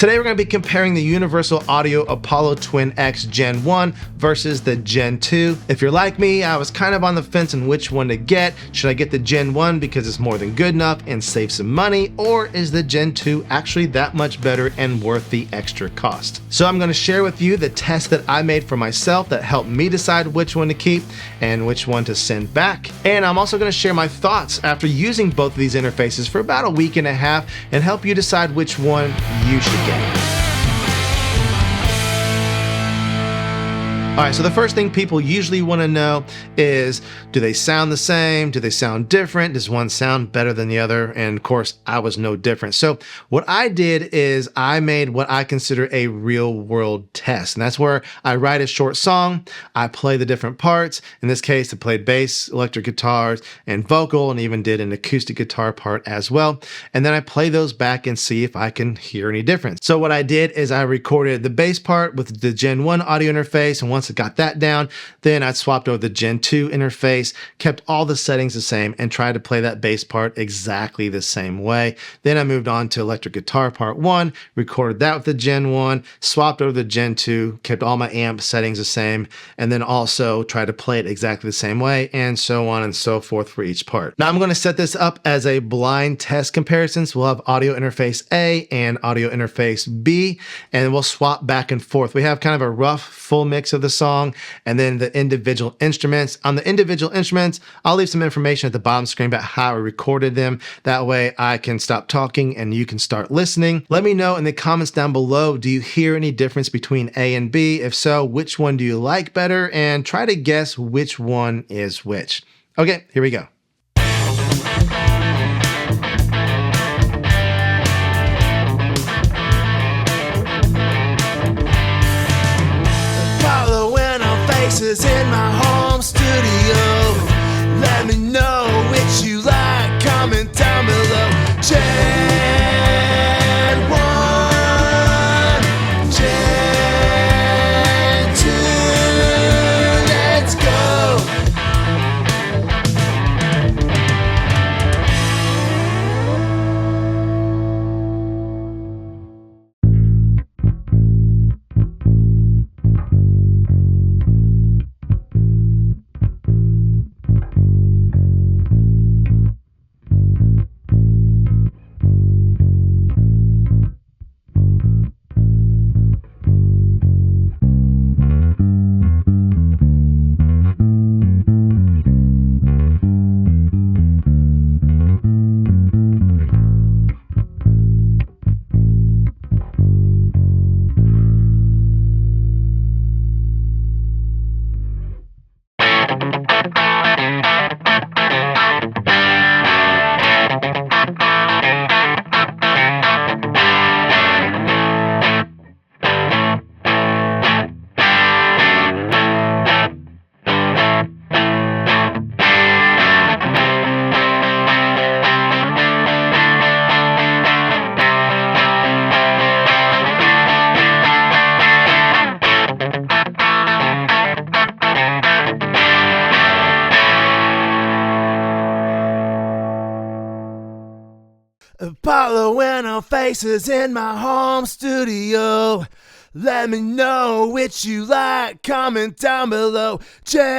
Today we're going to be comparing the Universal Audio Apollo Twin X Gen 1 versus the Gen 2. If you're like me, I was kind of on the fence on which one to get. Should I get the Gen 1 because it's more than good enough and save some money, or is the Gen 2 actually that much better and worth the extra cost? So I'm going to share with you the test that I made for myself that helped me decide which one to keep and which one to send back. And I'm also going to share my thoughts after using both of these interfaces for about a week and a half and help you decide which one you should get. Alright, so the first thing people usually want to know is, do they sound the same? Do they sound different? Does one sound better than the other? And of course, I was no different. So what I did is I made what I consider a real world test. And that's where I write a short song, I play the different parts. In this case, I played bass, electric guitars, and vocal, and even did an acoustic guitar part as well. And then I play those back and see if I can hear any difference. So what I did is I recorded the bass part with the Gen 1 audio interface, and once I got that down, then I swapped over the Gen 2 interface, kept all the settings the same, and tried to play that bass part exactly the same way. Then I moved on to electric guitar part 1, recorded that with the Gen 1, swapped over the Gen 2, kept all my amp settings the same, and then also tried to play it exactly the same way, and so on and so forth for each part. Now I'm going to set this up as a blind test comparison. So we'll have audio interface A and audio interface B, and we'll swap back and forth. We have kind of a rough full mix of the song and then the individual instruments. On the individual instruments, I'll leave some information at the bottom screen about how I recorded them. That way I can stop talking and you can start listening. Let me know in the comments down below, do you hear any difference between A and B? If so, which one do you like better? And try to guess which one is which. Okay, here we go. In my home studio, let me know which you like, comment down below. Gen 1, Gen 2, let's go. Apollo and our faces in my home studio. Let me know which you like, comment down below. Gen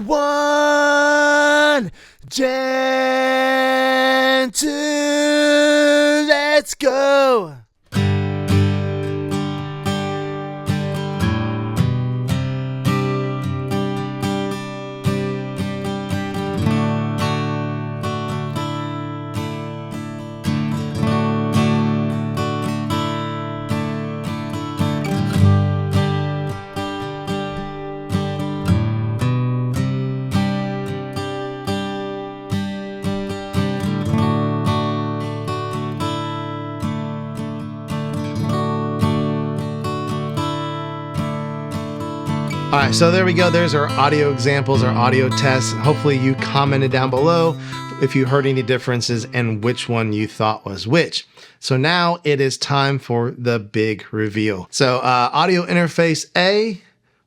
1, Gen 2, let's go. All right, so there we go. There's our audio examples, our audio tests. Hopefully you commented down below if you heard any differences and which one you thought was which. So now it is time for the big reveal. So audio interface A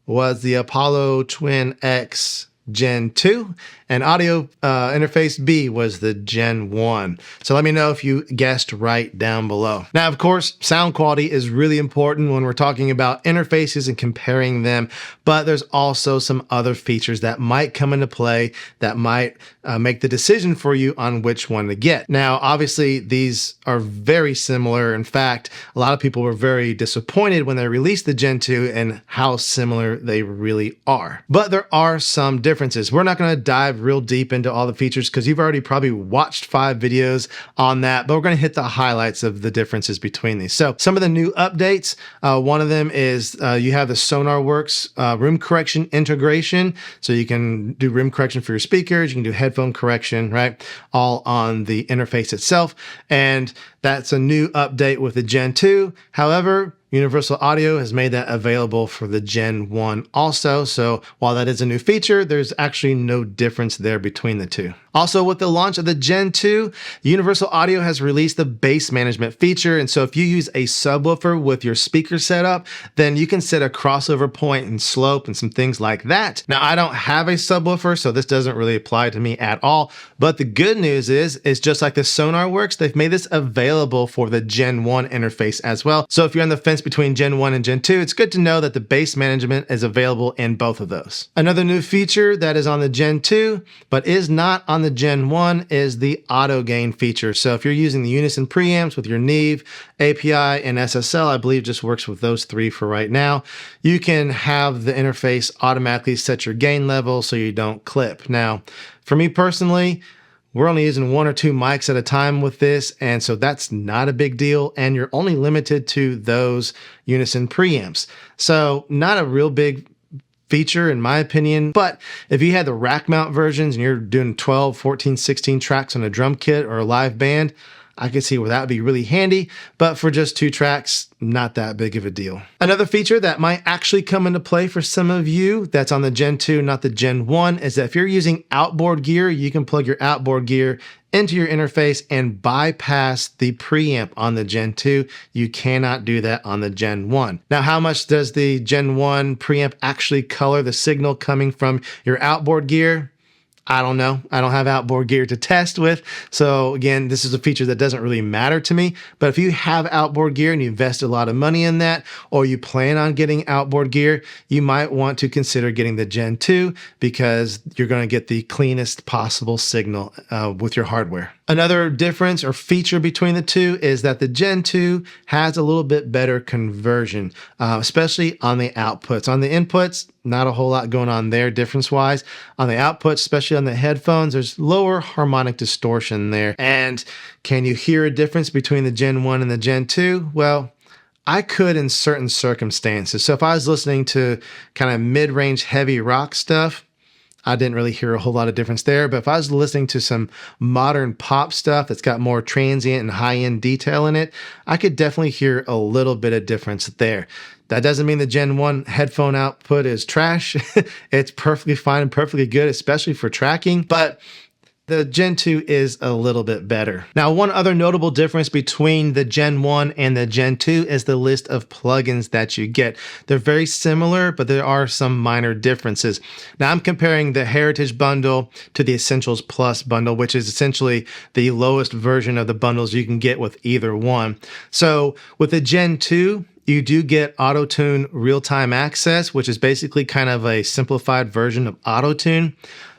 was the Apollo Twin X Gen 2, and audio interface B was the Gen 1. So let me know if you guessed right down below. Now, of course, sound quality is really important when we're talking about interfaces and comparing them, but there's also some other features that might come into play that might make the decision for you on which one to get. Now, obviously, these are very similar. In fact, a lot of people were very disappointed when they released the Gen 2 and how similar they really are. But there are some differences. We're not going to dive real deep into all the features because you've already probably watched 5 videos on that, but we're going to hit the highlights of the differences between these. So some of the new updates, one of them is you have the SonarWorks room correction integration. So you can do room correction for your speakers, you can do headphone correction, right? All on the interface itself. And that's a new update with the Gen 2. However, Universal Audio has made that available for the Gen 1 also. So while that is a new feature, there's actually no difference there between the two. Also, with the launch of the Gen 2, Universal Audio has released the bass management feature. And so if you use a subwoofer with your speaker setup, then you can set a crossover point and slope and some things like that. Now, I don't have a subwoofer, so this doesn't really apply to me at all. But the good news is just like the SonarWorks, they've made this available for the Gen 1 interface as well. So if you're on the fence between Gen 1 and Gen 2, it's good to know that the bass management is available in both of those. Another new feature that is on the Gen 2, but is not on the Gen 1 is the auto gain feature. So if you're using the Unison preamps with your Neve, API, and SSL, I believe just works with those 3 for right now, you can have the interface automatically set your gain level so you don't clip. Now, for me personally, we're only using 1 or 2 mics at a time with this, and so that's not a big deal, and you're only limited to those Unison preamps. So not a real big feature in my opinion, but if you had the rack mount versions and you're doing 12, 14, 16 tracks on a drum kit or a live band, I could see where that would be really handy, but for just 2 tracks, not that big of a deal. Another feature that might actually come into play for some of you that's on the Gen 2, not the Gen 1, is that if you're using outboard gear, you can plug your outboard gear into your interface and bypass the preamp on the Gen 2. You cannot do that on the Gen 1. Now, how much does the Gen 1 preamp actually color the signal coming from your outboard gear? I don't know. I don't have outboard gear to test with. So again, this is a feature that doesn't really matter to me. But if you have outboard gear and you invest a lot of money in that, or you plan on getting outboard gear, you might want to consider getting the Gen 2 because you're going to get the cleanest possible signal with your hardware. Another difference or feature between the two is that the Gen 2 has a little bit better conversion, especially on the outputs. On the inputs, not a whole lot going on there difference-wise. On the outputs, especially on the headphones, there's lower harmonic distortion there. And can you hear a difference between the Gen 1 and the Gen 2? Well, I could in certain circumstances. So if I was listening to kind of mid-range heavy rock stuff, I didn't really hear a whole lot of difference there. But if I was listening to some modern pop stuff that's got more transient and high-end detail in it, I could definitely hear a little bit of difference there. That doesn't mean the Gen 1 headphone output is trash. It's perfectly fine and perfectly good, especially for tracking. But the Gen 2 is a little bit better. Now, one other notable difference between the Gen 1 and the Gen 2 is the list of plugins that you get. They're very similar, but there are some minor differences. Now, I'm comparing the Heritage bundle to the Essentials Plus bundle, which is essentially the lowest version of the bundles you can get with either one. So with the Gen 2, you do get Auto-Tune real-time access, which is basically kind of a simplified version of Auto-Tune.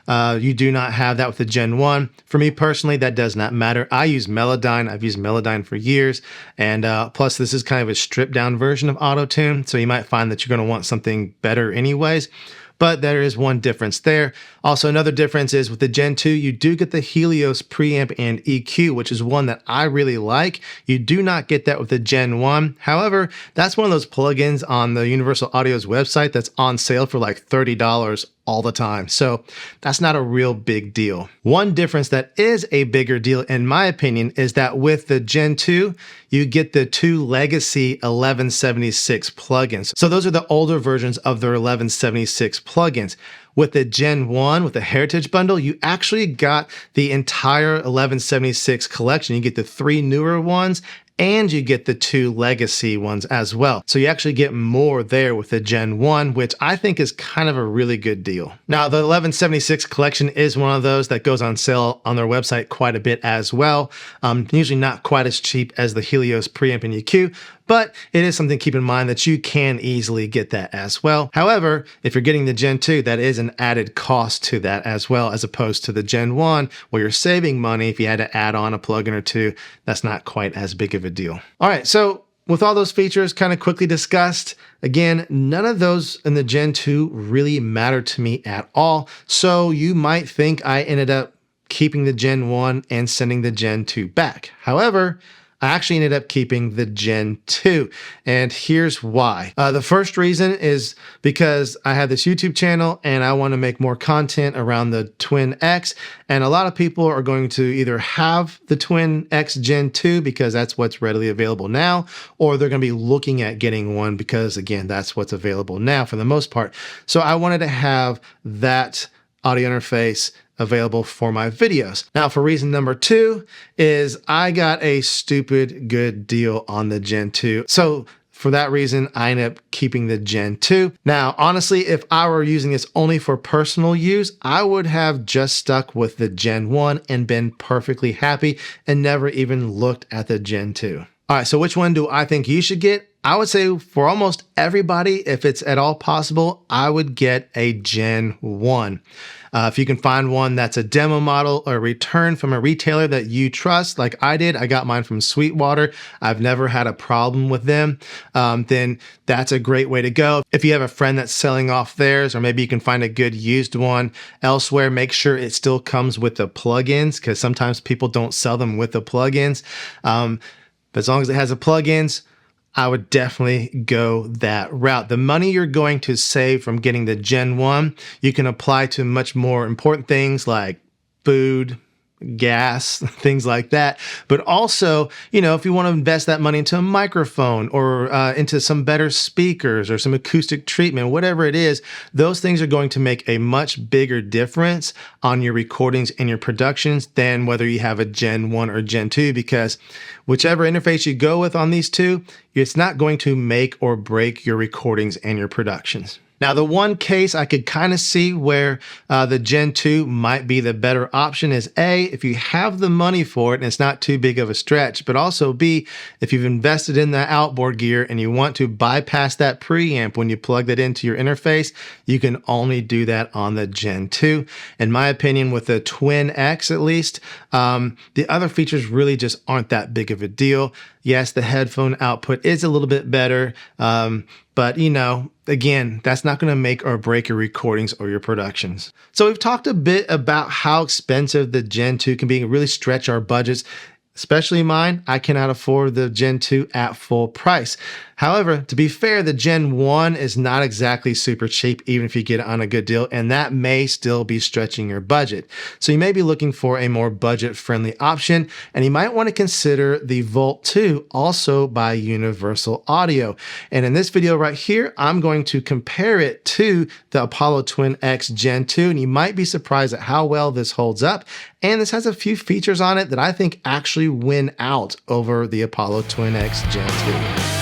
You do not have that with the Gen 1. For me personally, that does not matter. I use Melodyne. I've used Melodyne for years. And plus, this is kind of a stripped-down version of Auto-Tune, so you might find that you're going to want something better anyways. But there is one difference there. Also, another difference is with the Gen 2, you do get the Helios preamp and EQ, which is one that I really like. You do not get that with the Gen 1. However, that's one of those plugins on the Universal Audio's website that's on sale for like $30 all the time. So that's not a real big deal. One difference that is a bigger deal, in my opinion, is that with the Gen 2, you get the 2 legacy 1176 plugins. So those are the older versions of their 1176 plugins. With the Gen 1, with the Heritage bundle, you actually got the entire 1176 collection. You get the 3 newer ones and you get the 2 legacy ones as well. So you actually get more there with the Gen 1, which I think is kind of a really good deal. Now, the 1176 collection is one of those that goes on sale on their website quite a bit as well. Usually not quite as cheap as the Helios preamp and EQ, but it is something to keep in mind that you can easily get that as well. However, if you're getting the Gen 2, that is an added cost to that as well, as opposed to the Gen 1, where you're saving money. If you had to add on a plugin or two, that's not quite as big of a deal. All right, so with all those features kind of quickly discussed, again, none of those in the Gen 2 really matter to me at all. So you might think I ended up keeping the Gen 1 and sending the Gen 2 back. However, I actually ended up keeping the Gen 2, and here's why. The first reason is because I have this YouTube channel and I want to make more content around the Twin X, and a lot of people are going to either have the Twin X Gen 2 because that's what's readily available now, or they're going to be looking at getting one because, again, that's what's available now for the most part. So I wanted to have that audio interface available for my videos. Now, for reason number 2 is I got a stupid good deal on the Gen 2. So for that reason, I ended up keeping the Gen 2. Now, honestly, if I were using this only for personal use, I would have just stuck with the Gen 1 and been perfectly happy and never even looked at the Gen 2. All right, so which one do I think you should get? I would say for almost everybody, if it's at all possible, I would get a Gen 1. If you can find one that's a demo model or return from a retailer that you trust, like I did, I got mine from Sweetwater. I've never had a problem with them. Then that's a great way to go. If you have a friend that's selling off theirs, or maybe you can find a good used one elsewhere, make sure it still comes with the plugins, because sometimes people don't sell them with the plugins. But as long as it has the plugins, I would definitely go that route. The money you're going to save from getting the Gen 1, you can apply to much more important things like food, gas, things like that. But also, if you want to invest that money into a microphone or into some better speakers or some acoustic treatment, whatever it is, those things are going to make a much bigger difference on your recordings and your productions than whether you have a Gen 1 or Gen 2, because whichever interface you go with on these two, it's not going to make or break your recordings and your productions. Now, the one case I could kind of see where the Gen 2 might be the better option is A, if you have the money for it and it's not too big of a stretch, but also B, if you've invested in that outboard gear and you want to bypass that preamp when you plug that into your interface, you can only do that on the Gen 2. In my opinion, with the Twin X at least, the other features really just aren't that big of a deal. Yes, the headphone output is a little bit better, but again, that's not going to make or break your recordings or your productions. So we've talked a bit about how expensive the Gen 2 can be and really stretch our budgets. Especially mine, I cannot afford the Gen 2 at full price. However, to be fair, the Gen 1 is not exactly super cheap, even if you get it on a good deal, and that may still be stretching your budget. So you may be looking for a more budget-friendly option, and you might want to consider the Volt 2, also by Universal Audio. And in this video right here, I'm going to compare it to the Apollo Twin X Gen 2, and you might be surprised at how well this holds up. And this has a few features on it that I think actually win out over the Apollo Twin X Gen 2.